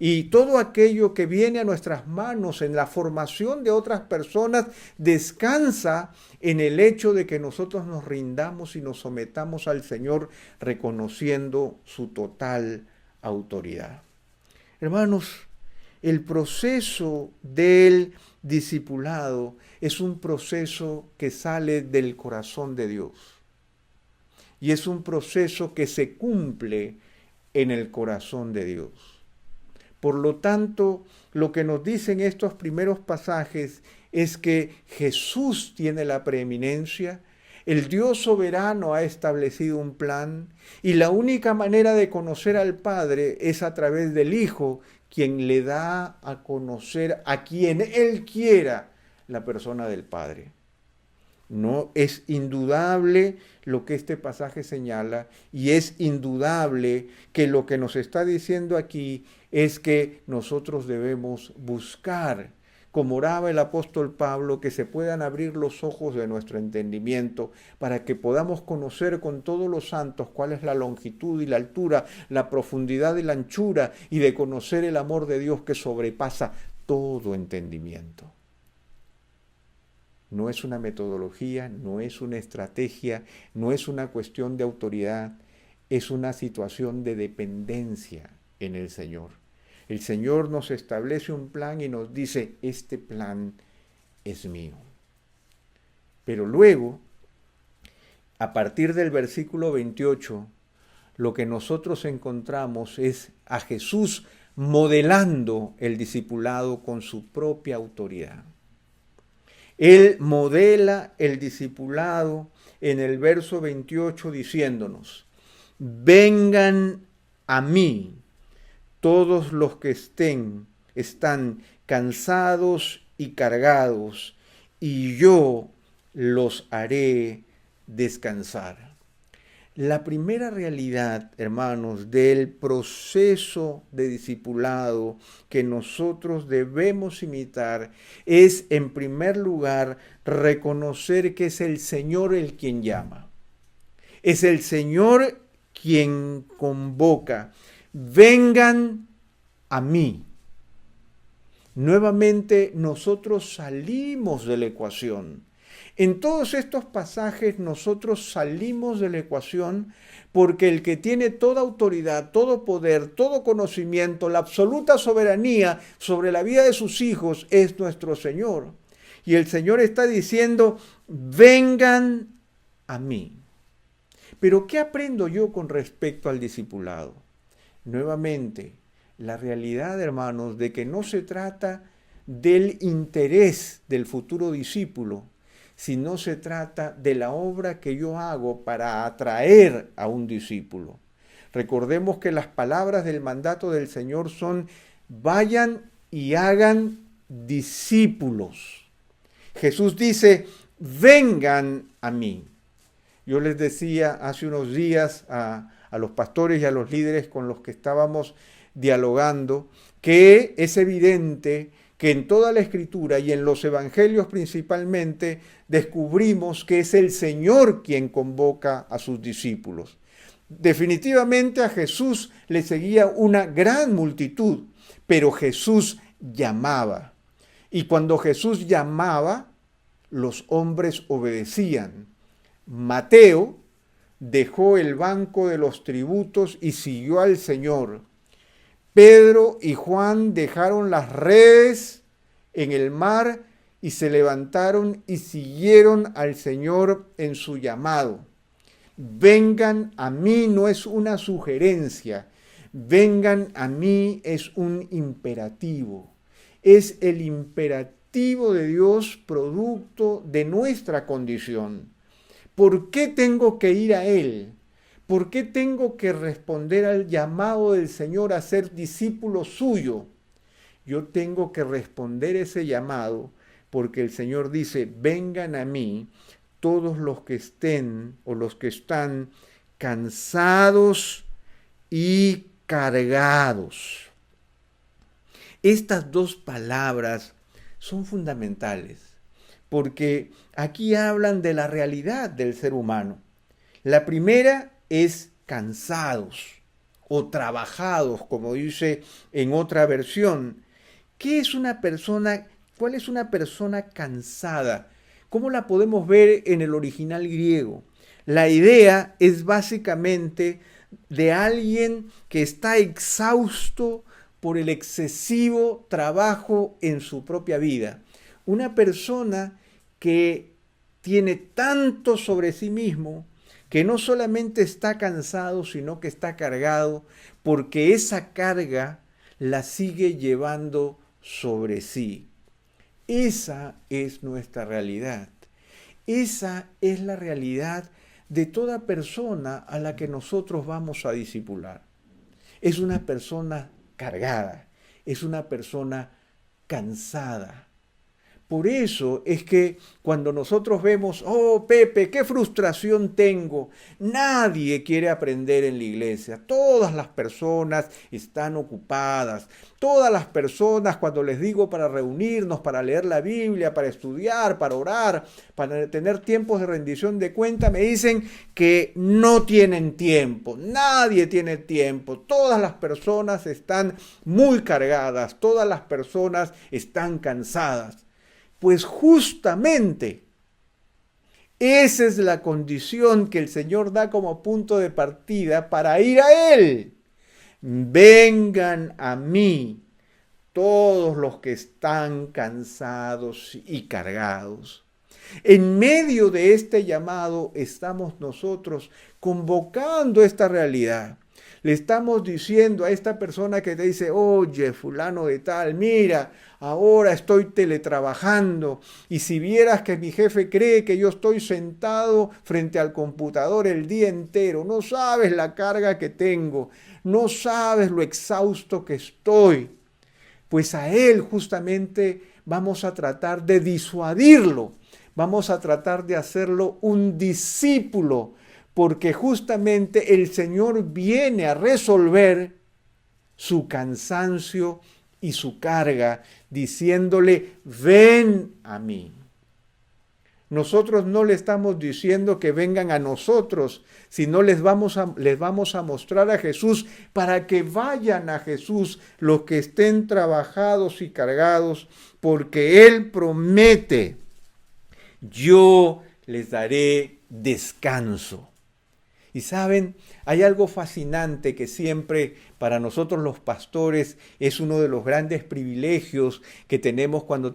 y todo aquello que viene a nuestras manos en la formación de otras personas descansa en el hecho de que nosotros nos rindamos y nos sometamos al Señor reconociendo su total autoridad. Hermanos, el proceso del discipulado es un proceso que sale del corazón de Dios y es un proceso que se cumple en el corazón de Dios. Por lo tanto, lo que nos dicen estos primeros pasajes es que Jesús tiene la preeminencia, el Dios soberano ha establecido un plan y la única manera de conocer al Padre es a través del Hijo, quien le da a conocer a quien Él quiera la persona del Padre. No es indudable lo que este pasaje señala y es indudable que lo que nos está diciendo aquí es que nosotros debemos buscar, como oraba el apóstol Pablo, que se puedan abrir los ojos de nuestro entendimiento para que podamos conocer con todos los santos cuál es la longitud y la altura, la profundidad y la anchura y de conocer el amor de Dios que sobrepasa todo entendimiento. No es una metodología, no es una estrategia, no es una cuestión de autoridad, es una situación de dependencia en el Señor. El Señor nos establece un plan y nos dice, este plan es mío. Pero luego, a partir del versículo 28, lo que nosotros encontramos es a Jesús modelando el discipulado con su propia autoridad. Él modela el discipulado en el verso 28 diciéndonos, vengan a mí todos los que están cansados y cargados, y yo los haré descansar. La primera realidad, hermanos, del proceso de discipulado que nosotros debemos imitar es, en primer lugar, reconocer que es el Señor el quien llama. Es el Señor quien convoca. Vengan a mí. Nuevamente nosotros salimos de la ecuación. En todos estos pasajes nosotros salimos de la ecuación porque el que tiene toda autoridad, todo poder, todo conocimiento, la absoluta soberanía sobre la vida de sus hijos es nuestro Señor. Y el Señor está diciendo, vengan a mí. Pero ¿qué aprendo yo con respecto al discipulado? Nuevamente, la realidad, hermanos, de que no se trata del interés del futuro discípulo, sino se trata de la obra que yo hago para atraer a un discípulo. Recordemos que las palabras del mandato del Señor son, vayan y hagan discípulos. Jesús dice, vengan a mí. Yo les decía hace unos días a los pastores y a los líderes con los que estábamos dialogando, que es evidente que en toda la Escritura y en los Evangelios principalmente descubrimos que es el Señor quien convoca a sus discípulos. Definitivamente a Jesús le seguía una gran multitud, pero Jesús llamaba. Y cuando Jesús llamaba, los hombres obedecían. Mateo dejó el banco de los tributos y siguió al Señor. Pedro y Juan dejaron las redes en el mar y se levantaron y siguieron al Señor en su llamado. Vengan a mí no es una sugerencia, vengan a mí es un imperativo. Es el imperativo de Dios producto de nuestra condición. ¿Por qué tengo que ir a Él? ¿Por qué tengo que responder al llamado del Señor a ser discípulo suyo? Yo tengo que responder ese llamado porque el Señor dice, vengan a mí todos los que estén o los que están cansados y cargados. Estas dos palabras son fundamentales porque aquí hablan de la realidad del ser humano. La primera es cansados o trabajados, como dice en otra versión. ¿Qué es una persona? ¿Cuál es una persona cansada? ¿Cómo la podemos ver en el original griego? La idea es básicamente de alguien que está exhausto por el excesivo trabajo en su propia vida. Una persona que tiene tanto sobre sí mismo que no solamente está cansado, sino que está cargado, porque esa carga la sigue llevando sobre sí. Esa es nuestra realidad. Esa es la realidad de toda persona a la que nosotros vamos a discipular. Es una persona cargada, es una persona cansada. Por eso es que cuando nosotros vemos, oh Pepe, qué frustración tengo, nadie quiere aprender en la iglesia. Todas las personas están ocupadas. Todas las personas cuando les digo para reunirnos, para leer la Biblia, para estudiar, para orar, para tener tiempos de rendición de cuenta, me dicen que no tienen tiempo. Nadie tiene tiempo. Todas las personas están muy cargadas. Todas las personas están cansadas. Pues justamente esa es la condición que el Señor da como punto de partida para ir a Él. Vengan a mí todos los que están cansados y cargados. En medio de este llamado estamos nosotros convocando esta realidad. Le estamos diciendo a esta persona que te dice, oye, fulano de tal, mira, ahora estoy teletrabajando y si vieras que mi jefe cree que yo estoy sentado frente al computador el día entero, no sabes la carga que tengo, no sabes lo exhausto que estoy. Pues a él justamente vamos a tratar de disuadirlo, vamos a tratar de hacerlo un discípulo, porque justamente el Señor viene a resolver su cansancio y su carga, diciéndole, ven a mí. Nosotros no le estamos diciendo que vengan a nosotros, sino les vamos a mostrar a Jesús para que vayan a Jesús los que estén trabajados y cargados, porque Él promete, yo les daré descanso. Y saben, hay algo fascinante que siempre para nosotros los pastores es uno de los grandes privilegios que tenemos cuando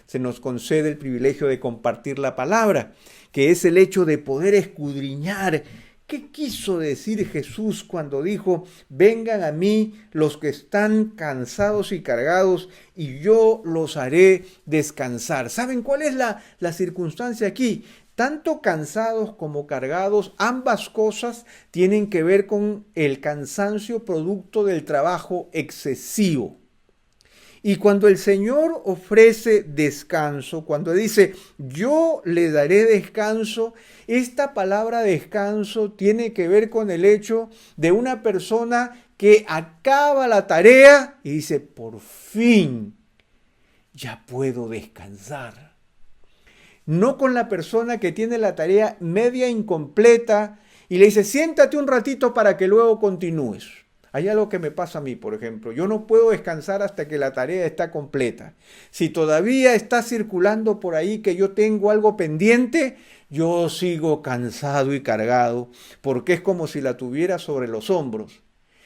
se nos concede el privilegio de compartir la palabra, que es el hecho de poder escudriñar qué quiso decir Jesús cuando dijo, vengan a mí los que están cansados y cargados y yo los haré descansar. ¿Saben cuál es la circunstancia aquí? Tanto cansados como cargados, ambas cosas tienen que ver con el cansancio producto del trabajo excesivo. Y cuando el Señor ofrece descanso, cuando dice, yo le daré descanso, esta palabra descanso tiene que ver con el hecho de una persona que acaba la tarea y dice, por fin, ya puedo descansar. No con la persona que tiene la tarea media incompleta y le dice, siéntate un ratito para que luego continúes. Hay algo que me pasa a mí, por ejemplo. Yo no puedo descansar hasta que la tarea está completa. Si todavía está circulando por ahí que yo tengo algo pendiente, yo sigo cansado y cargado, porque es como si la tuviera sobre los hombros.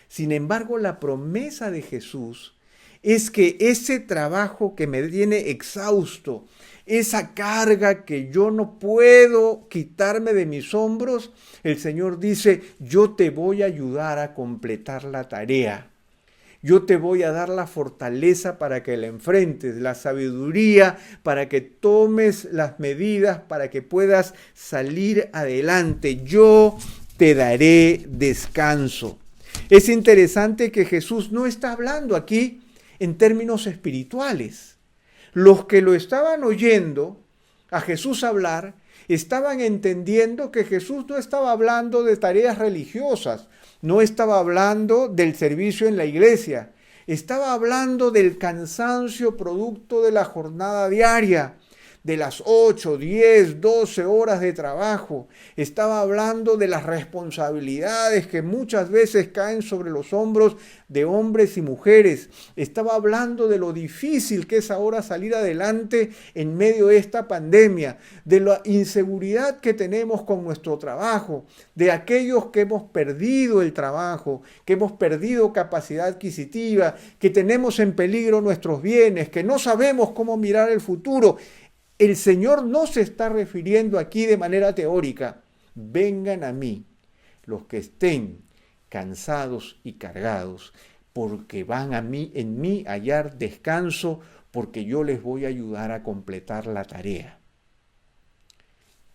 Sin embargo, la promesa de Jesús es que ese trabajo que me tiene exhausto, esa carga que yo no puedo quitarme de mis hombros, el Señor dice, yo te voy a ayudar a completar la tarea. Yo te voy a dar la fortaleza para que la enfrentes, la sabiduría para que tomes las medidas, para que puedas salir adelante. Yo te daré descanso. Es interesante que Jesús no está hablando aquí en términos espirituales. Los que lo estaban oyendo a Jesús hablar, estaban entendiendo que Jesús no estaba hablando de tareas religiosas, no estaba hablando del servicio en la iglesia, estaba hablando del cansancio producto de la jornada diaria, de las 8, 10, 12 horas de trabajo. Estaba hablando de las responsabilidades que muchas veces caen sobre los hombros de hombres y mujeres. Estaba hablando de lo difícil que es ahora salir adelante en medio de esta pandemia, de la inseguridad que tenemos con nuestro trabajo, de aquellos que hemos perdido el trabajo, que hemos perdido capacidad adquisitiva, que tenemos en peligro nuestros bienes, que no sabemos cómo mirar el futuro. El Señor no se está refiriendo aquí de manera teórica. Vengan a mí los que estén cansados y cargados, porque van a mí, en mí a hallar descanso, porque yo les voy a ayudar a completar la tarea.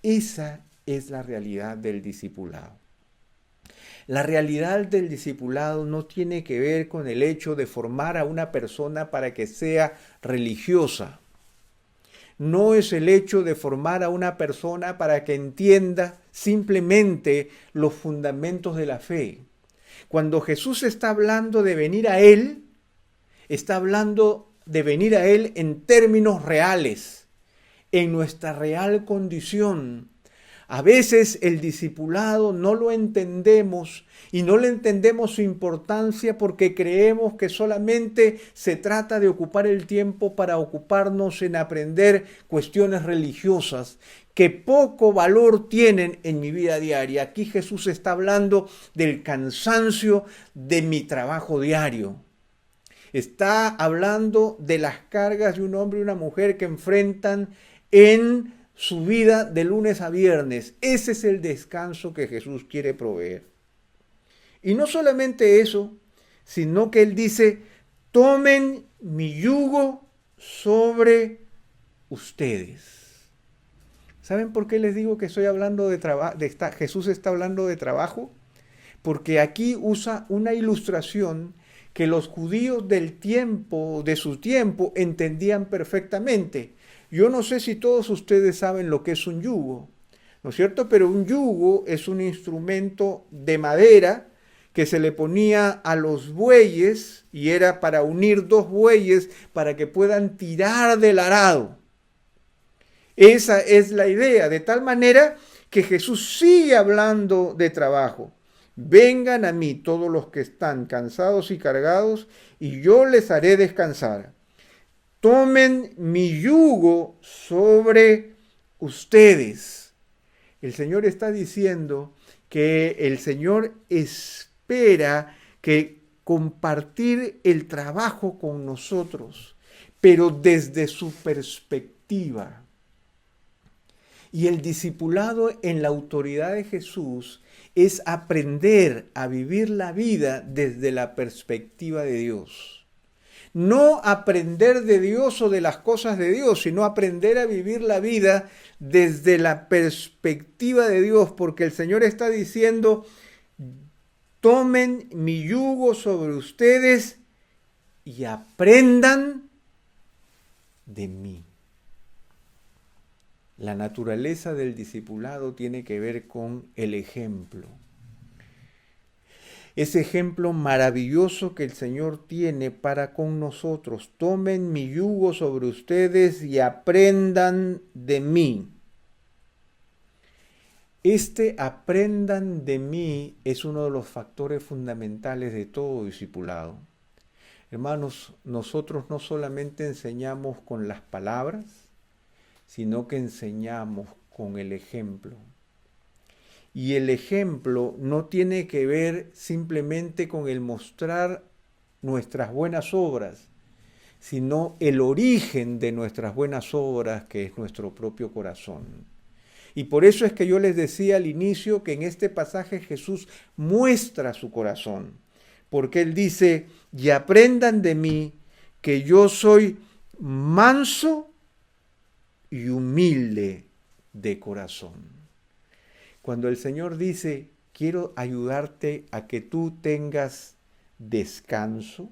Esa es la realidad del discipulado. La realidad del discipulado no tiene que ver con el hecho de formar a una persona para que sea religiosa. No es el hecho de formar a una persona para que entienda simplemente los fundamentos de la fe. Cuando Jesús está hablando de venir a Él, está hablando de venir a Él en términos reales, en nuestra real condición. A veces el discipulado no lo entendemos y no le entendemos su importancia porque creemos que solamente se trata de ocupar el tiempo para ocuparnos en aprender cuestiones religiosas que poco valor tienen en mi vida diaria. Aquí Jesús está hablando del cansancio de mi trabajo diario. Está hablando de las cargas de un hombre y una mujer que enfrentan en su vida de lunes a viernes. Ese es el descanso que Jesús quiere proveer. Y no solamente eso, sino que Él dice, tomen mi yugo sobre ustedes. ¿Saben por qué les digo que estoy hablando de trabajo? Jesús está hablando de trabajo, porque aquí usa una ilustración que los judíos de su tiempo, entendían perfectamente. Yo no sé si todos ustedes saben lo que es un yugo, ¿no es cierto? Pero un yugo es un instrumento de madera que se le ponía a los bueyes y era para unir dos bueyes para que puedan tirar del arado. Esa es la idea, de tal manera que Jesús sigue hablando de trabajo. Vengan a mí todos los que están cansados y cargados, y yo les haré descansar. Tomen mi yugo sobre ustedes. El Señor está diciendo que el Señor espera que compartir el trabajo con nosotros, pero desde su perspectiva. Y el discipulado en la autoridad de Jesús es aprender a vivir la vida desde la perspectiva de Dios. No aprender de Dios o de las cosas de Dios, sino aprender a vivir la vida desde la perspectiva de Dios, porque el Señor está diciendo, tomen mi yugo sobre ustedes y aprendan de mí. La naturaleza del discipulado tiene que ver con el ejemplo. Ese ejemplo maravilloso que el Señor tiene para con nosotros. Tomen mi yugo sobre ustedes y aprendan de mí. Este aprendan de mí es uno de los factores fundamentales de todo discipulado. Hermanos, nosotros no solamente enseñamos con las palabras, sino que enseñamos con el ejemplo. Y el ejemplo no tiene que ver simplemente con el mostrar nuestras buenas obras, sino el origen de nuestras buenas obras, que es nuestro propio corazón. Y por eso es que yo les decía al inicio que en este pasaje Jesús muestra su corazón, porque Él dice, y aprendan de mí que yo soy manso y humilde de corazón. Cuando el Señor dice, quiero ayudarte a que tú tengas descanso,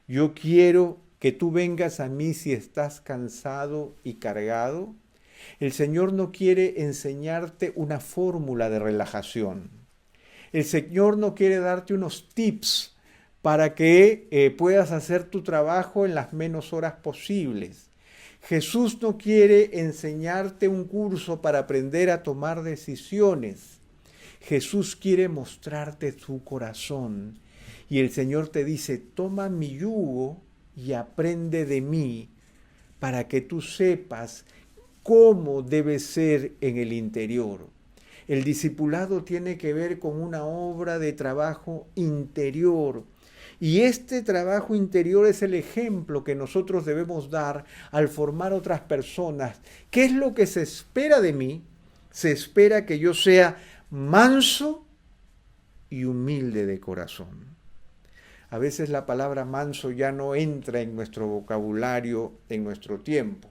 yo quiero que tú vengas a mí si estás cansado y cargado, el Señor no quiere enseñarte una fórmula de relajación. El Señor no quiere darte unos tips para que puedas hacer tu trabajo en las menos horas posibles. Jesús no quiere enseñarte un curso para aprender a tomar decisiones. Jesús quiere mostrarte su corazón. Y el Señor te dice, toma mi yugo y aprende de mí para que tú sepas cómo debe ser en el interior. El discipulado tiene que ver con una obra de trabajo interior. Y este trabajo interior es el ejemplo que nosotros debemos dar al formar otras personas. ¿Qué es lo que se espera de mí? Se espera que yo sea manso y humilde de corazón. A veces la palabra manso ya no entra en nuestro vocabulario en nuestro tiempo.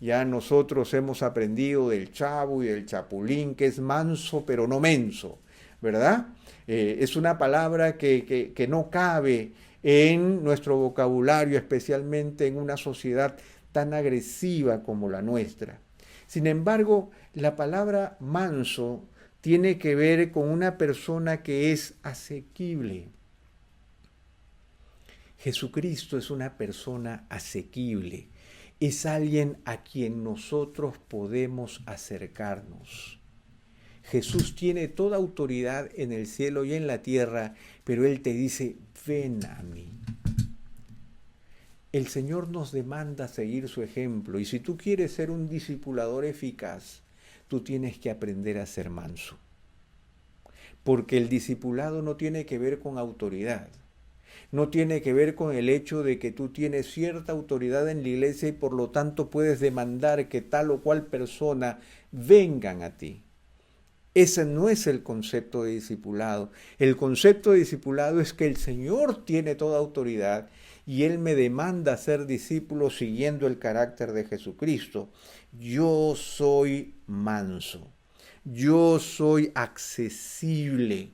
Ya nosotros hemos aprendido del chavo y del chapulín, que es manso pero no menso, ¿verdad? Es una palabra que no cabe en nuestro vocabulario, especialmente en una sociedad tan agresiva como la nuestra. Sin embargo, la palabra manso tiene que ver con una persona que es asequible. Jesucristo es una persona asequible, es alguien a quien nosotros podemos acercarnos. Jesús tiene toda autoridad en el cielo y en la tierra, pero Él te dice, ven a mí. El Señor nos demanda seguir su ejemplo, y si tú quieres ser un discipulador eficaz, tú tienes que aprender a ser manso. Porque el discipulado no tiene que ver con autoridad. No tiene que ver con el hecho de que tú tienes cierta autoridad en la iglesia y por lo tanto puedes demandar que tal o cual persona vengan a ti. Ese no es el concepto de discipulado. El concepto de discipulado es que el Señor tiene toda autoridad y Él me demanda ser discípulo siguiendo el carácter de Jesucristo. Yo soy manso. Yo soy accesible.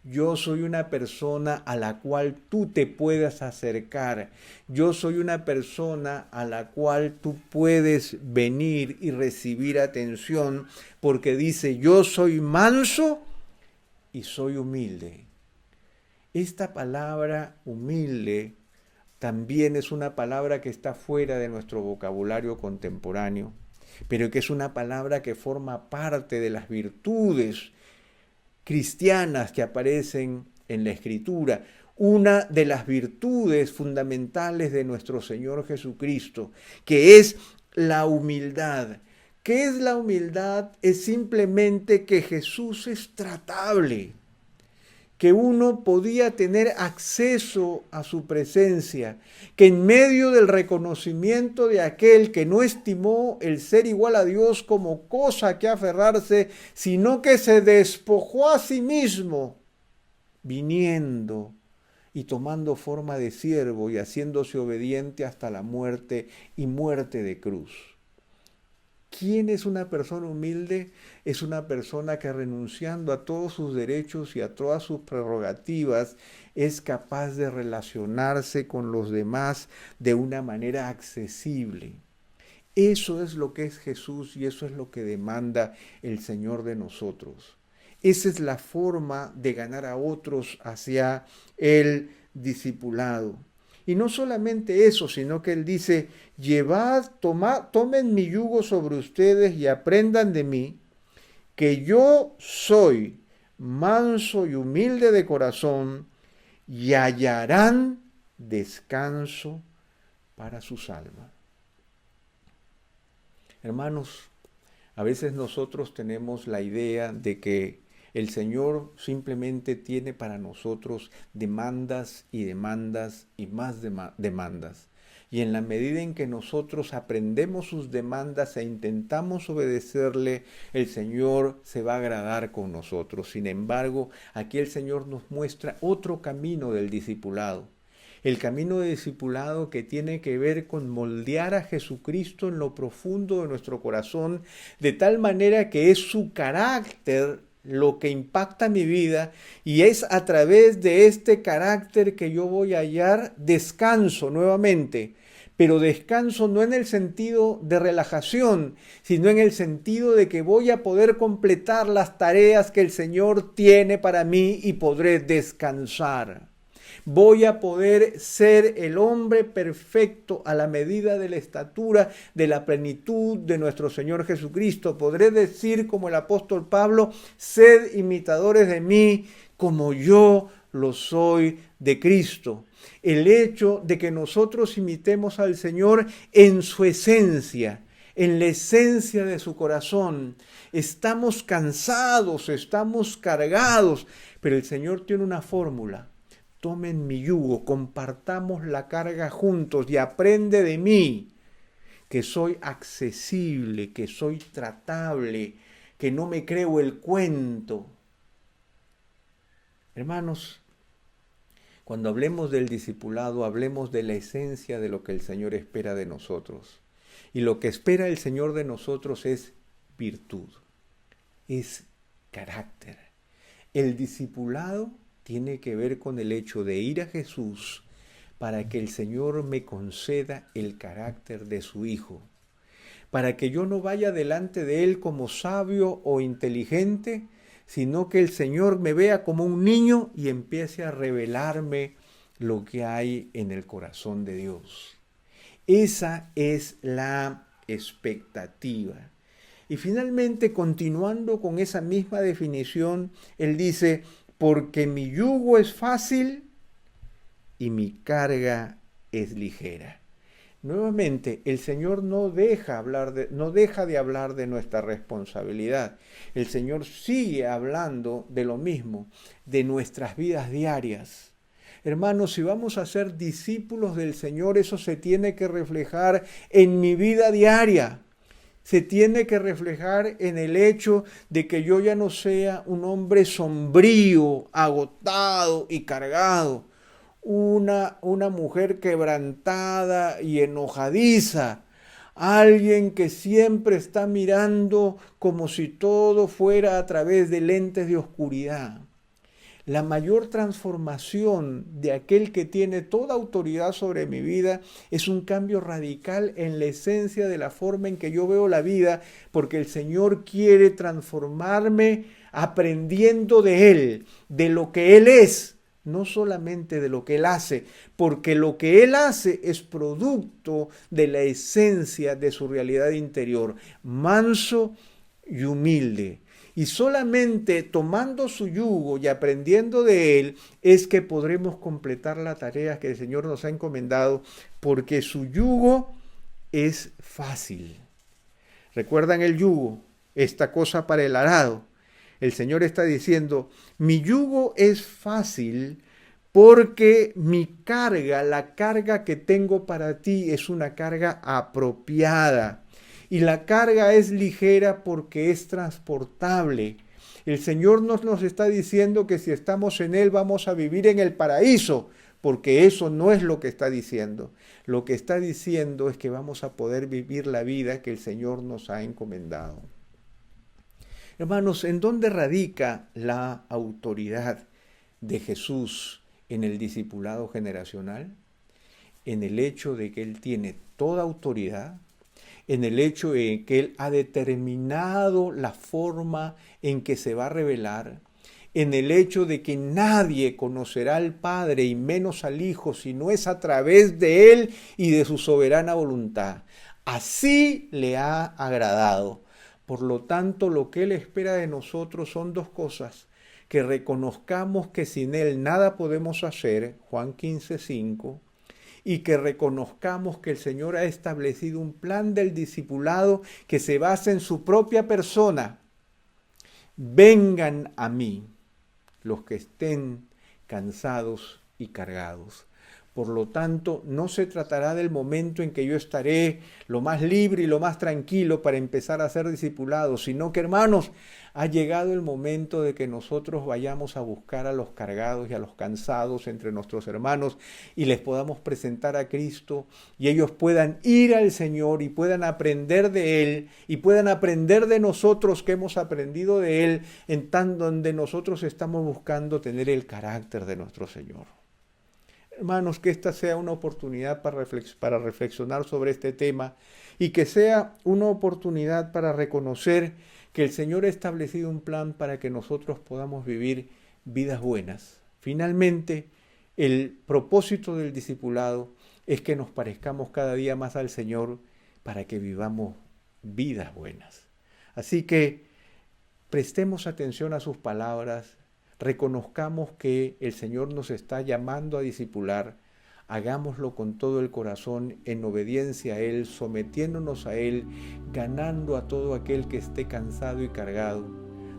Yo soy una persona a la cual tú te puedas acercar. Yo soy una persona a la cual tú puedes venir y recibir atención, porque dice, yo soy manso y soy humilde. Esta palabra humilde también es una palabra que está fuera de nuestro vocabulario contemporáneo, pero que es una palabra que forma parte de las virtudes cristianas que aparecen en la Escritura. Una de las virtudes fundamentales de nuestro Señor Jesucristo, que es la humildad. ¿Qué es la humildad? Es simplemente que Jesús es tratable, que uno podía tener acceso a su presencia, que en medio del reconocimiento de aquel que no estimó el ser igual a Dios como cosa que aferrarse, sino que se despojó a sí mismo, viniendo y tomando forma de siervo y haciéndose obediente hasta la muerte y muerte de cruz. ¿Quién es una persona humilde? Es una persona que renunciando a todos sus derechos y a todas sus prerrogativas es capaz de relacionarse con los demás de una manera accesible. Eso es lo que es Jesús y eso es lo que demanda el Señor de nosotros. Esa es la forma de ganar a otros hacia el discipulado. Y no solamente eso, sino que Él dice, tomen mi yugo sobre ustedes y aprendan de mí, que yo soy manso y humilde de corazón, y hallarán descanso para sus almas. Hermanos, a veces nosotros tenemos la idea de que el Señor simplemente tiene para nosotros demandas y demandas y más demandas. Y en la medida en que nosotros aprendemos sus demandas e intentamos obedecerle, el Señor se va a agradar con nosotros. Sin embargo, aquí el Señor nos muestra otro camino del discipulado. El camino de discipulado que tiene que ver con moldear a Jesucristo en lo profundo de nuestro corazón, de tal manera que es su carácter lo que impacta mi vida, y es a través de este carácter que yo voy a hallar descanso nuevamente, pero descanso no en el sentido de relajación, sino en el sentido de que voy a poder completar las tareas que el Señor tiene para mí y podré descansar. Voy a poder ser el hombre perfecto a la medida de la estatura de la plenitud de nuestro Señor Jesucristo. Podré decir como el apóstol Pablo, sed imitadores de mí como yo lo soy de Cristo. El hecho de que nosotros imitemos al Señor en su esencia, en la esencia de su corazón. Estamos cansados, estamos cargados, pero el Señor tiene una fórmula. Tomen mi yugo, compartamos la carga juntos y aprende de mí, que soy accesible, que soy tratable, que no me creo el cuento. Hermanos, cuando hablemos del discipulado, hablemos de la esencia de lo que el Señor espera de nosotros. Y lo que espera el Señor de nosotros es virtud, es carácter. El discipulado tiene que ver con el hecho de ir a Jesús para que el Señor me conceda el carácter de su Hijo, para que yo no vaya delante de Él como sabio o inteligente, sino que el Señor me vea como un niño y empiece a revelarme lo que hay en el corazón de Dios. Esa es la expectativa. Y finalmente, continuando con esa misma definición, Él dice, porque mi yugo es fácil y mi carga es ligera. Nuevamente, el Señor no deja de hablar de nuestra responsabilidad. El Señor sigue hablando de lo mismo, de nuestras vidas diarias. Hermanos, si vamos a ser discípulos del Señor, eso se tiene que reflejar en mi vida diaria. Se tiene que reflejar en el hecho de que yo ya no sea un hombre sombrío, agotado y cargado. Una mujer quebrantada y enojadiza. Alguien que siempre está mirando como si todo fuera a través de lentes de oscuridad. La mayor transformación de aquel que tiene toda autoridad sobre mi vida es un cambio radical en la esencia de la forma en que yo veo la vida, porque el Señor quiere transformarme aprendiendo de Él, de lo que Él es, no solamente de lo que Él hace, porque lo que Él hace es producto de la esencia de su realidad interior, manso y humilde. Y solamente tomando su yugo y aprendiendo de Él es que podremos completar la tarea que el Señor nos ha encomendado, porque su yugo es fácil. ¿Recuerdan el yugo? Esta cosa para el arado. El Señor está diciendo, mi yugo es fácil porque mi carga, la carga que tengo para ti es una carga apropiada. Y la carga es ligera porque es transportable. El Señor nos está diciendo que si estamos en Él vamos a vivir en el paraíso, porque eso no es lo que está diciendo. Lo que está diciendo es que vamos a poder vivir la vida que el Señor nos ha encomendado. Hermanos, ¿en dónde radica la autoridad de Jesús en el discipulado generacional? En el hecho de que Él tiene toda autoridad, en el hecho de que Él ha determinado la forma en que se va a revelar, en el hecho de que nadie conocerá al Padre y menos al Hijo si no es a través de Él y de su soberana voluntad. Así le ha agradado. Por lo tanto, lo que Él espera de nosotros son dos cosas: que reconozcamos que sin Él nada podemos hacer, Juan 15:5, y que reconozcamos que el Señor ha establecido un plan del discipulado que se basa en su propia persona. Vengan a mí los que estén cansados y cargados. Por lo tanto, no se tratará del momento en que yo estaré lo más libre y lo más tranquilo para empezar a ser discipulado, sino que, hermanos, ha llegado el momento de que nosotros vayamos a buscar a los cargados y a los cansados entre nuestros hermanos y les podamos presentar a Cristo y ellos puedan ir al Señor y puedan aprender de Él y puedan aprender de nosotros que hemos aprendido de Él, en tanto donde nosotros estamos buscando tener el carácter de nuestro Señor. Hermanos, que esta sea una oportunidad para reflexionar sobre este tema y que sea una oportunidad para reconocer que el Señor ha establecido un plan para que nosotros podamos vivir vidas buenas. Finalmente, el propósito del discipulado es que nos parezcamos cada día más al Señor para que vivamos vidas buenas. Así que prestemos atención a sus palabras, reconozcamos que el Señor nos está llamando a discipular, hagámoslo con todo el corazón, en obediencia a Él, sometiéndonos a Él, ganando a todo aquel que esté cansado y cargado,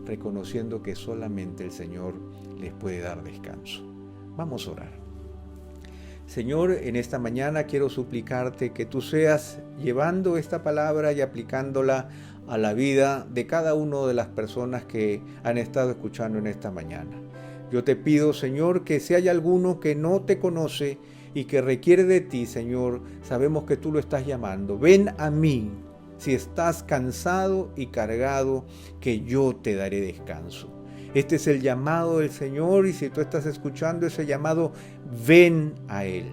reconociendo que solamente el Señor les puede dar descanso. Vamos a orar. Señor, en esta mañana quiero suplicarte que tú seas llevando esta palabra y aplicándola a la vida de cada una de las personas que han estado escuchando en esta mañana. Yo te pido, Señor, que si hay alguno que no te conoce y que requiere de ti, Señor, sabemos que tú lo estás llamando. Ven a mí si estás cansado y cargado, que yo te daré descanso. Este es el llamado del Señor, y si tú estás escuchando ese llamado, ven a Él.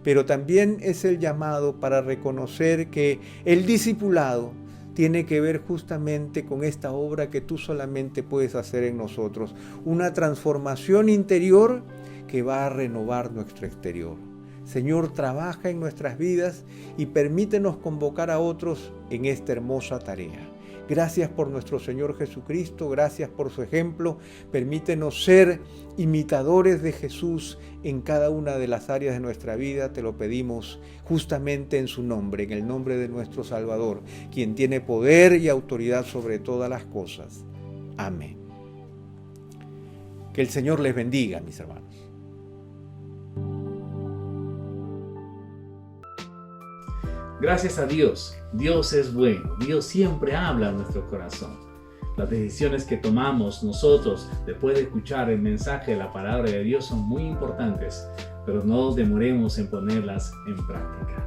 Pero también es el llamado para reconocer que el discipulado tiene que ver justamente con esta obra que tú solamente puedes hacer en nosotros. Una transformación interior que va a renovar nuestro exterior. Señor, trabaja en nuestras vidas y permítenos convocar a otros en esta hermosa tarea. Gracias por nuestro Señor Jesucristo, gracias por su ejemplo. Permítenos ser imitadores de Jesús en cada una de las áreas de nuestra vida. Te lo pedimos justamente en su nombre, en el nombre de nuestro Salvador, quien tiene poder y autoridad sobre todas las cosas. Amén. Que el Señor les bendiga, mis hermanos. Gracias a Dios. Dios es bueno. Dios siempre habla a nuestro corazón. Las decisiones que tomamos nosotros después de escuchar el mensaje de la palabra de Dios son muy importantes, pero no demoremos en ponerlas en práctica.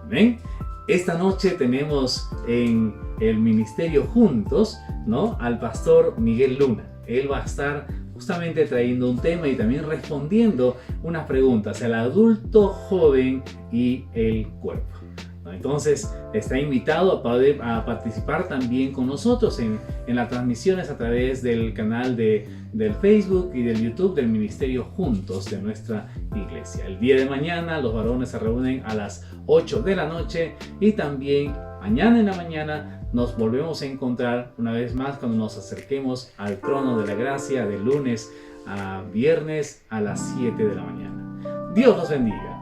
Amén. Esta noche tenemos en el ministerio juntos, ¿no?, al pastor Miguel Luna. Él va a estar justamente trayendo un tema y también respondiendo unas preguntas: el adulto joven y el cuerpo. Entonces está invitado a participar también con nosotros en las transmisiones a través del canal del Facebook y del YouTube del Ministerio Juntos de nuestra iglesia. El día de mañana los varones se reúnen a las 8 de la noche y también mañana en la mañana nos volvemos a encontrar una vez más cuando nos acerquemos al trono de la gracia de lunes a viernes a las 7 de la mañana. Dios los bendiga.